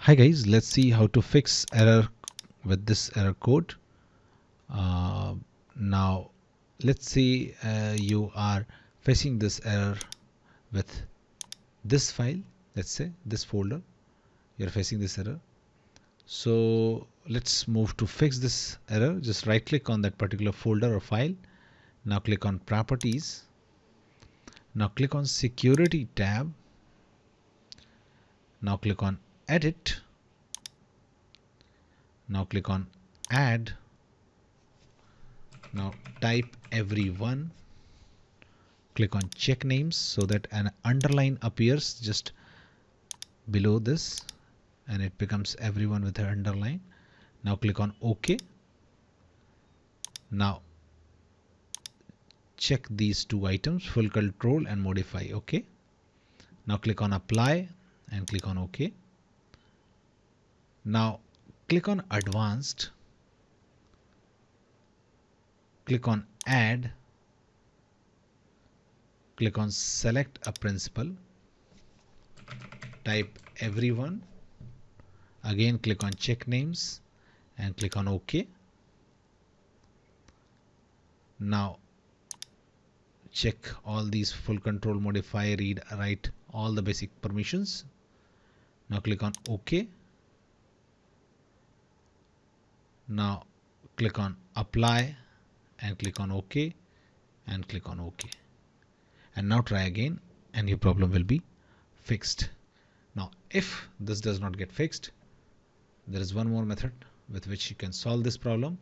Hi guys, let's see how to fix error with this error code. Now let's say you are facing this error with this file. Let's say this folder, you're facing this error. So let's move to fix this error. Just right click on that particular folder or file. Now click on properties. Now click on security tab. Now click on edit. Now click on add. Now type everyone. Click on check names so that an underline appears just below this and it becomes everyone with an underline. Now click on OK. Now check these two items, full control and modify. OK. Now click on apply and click on OK. Now click on advanced. Click on add. Click on select a principal. Type everyone. Again click on check names and click on OK. Now check all these full control, modify, read, write, all the basic permissions. Now click on OK. Now click on apply and click on OK and click on OK. And now try again and your problem will be fixed. Now if this does not get fixed, there is one more method with which you can solve this problem,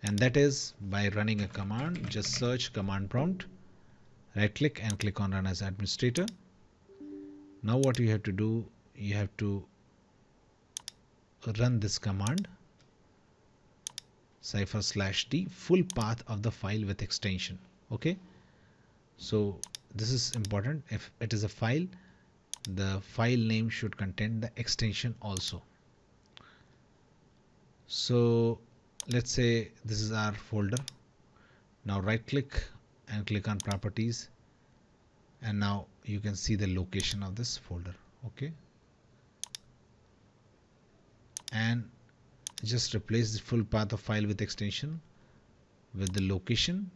and that is by running a command. Just search command prompt, right click and click on run as administrator. Now what you have to do, you have to run this command cipher/d full path of the file with extension. Okay, so this is important. If it is a file, the file name should contain the extension also. So let's say this is our folder. Now right click and click on properties, and now you can see the location of this folder. Okay, and just replace the full path of file with extension with the location,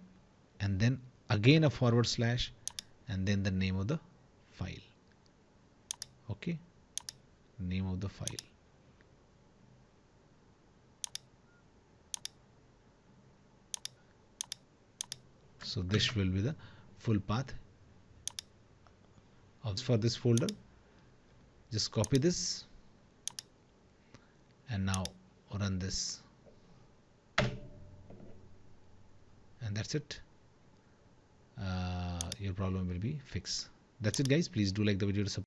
and then again a forward slash and then the name of the file. Okay, name of the file. So this will be the full path for this folder. Just copy this and now run this, and that's it. Your problem will be fixed. That's it guys. Please do like the video to support.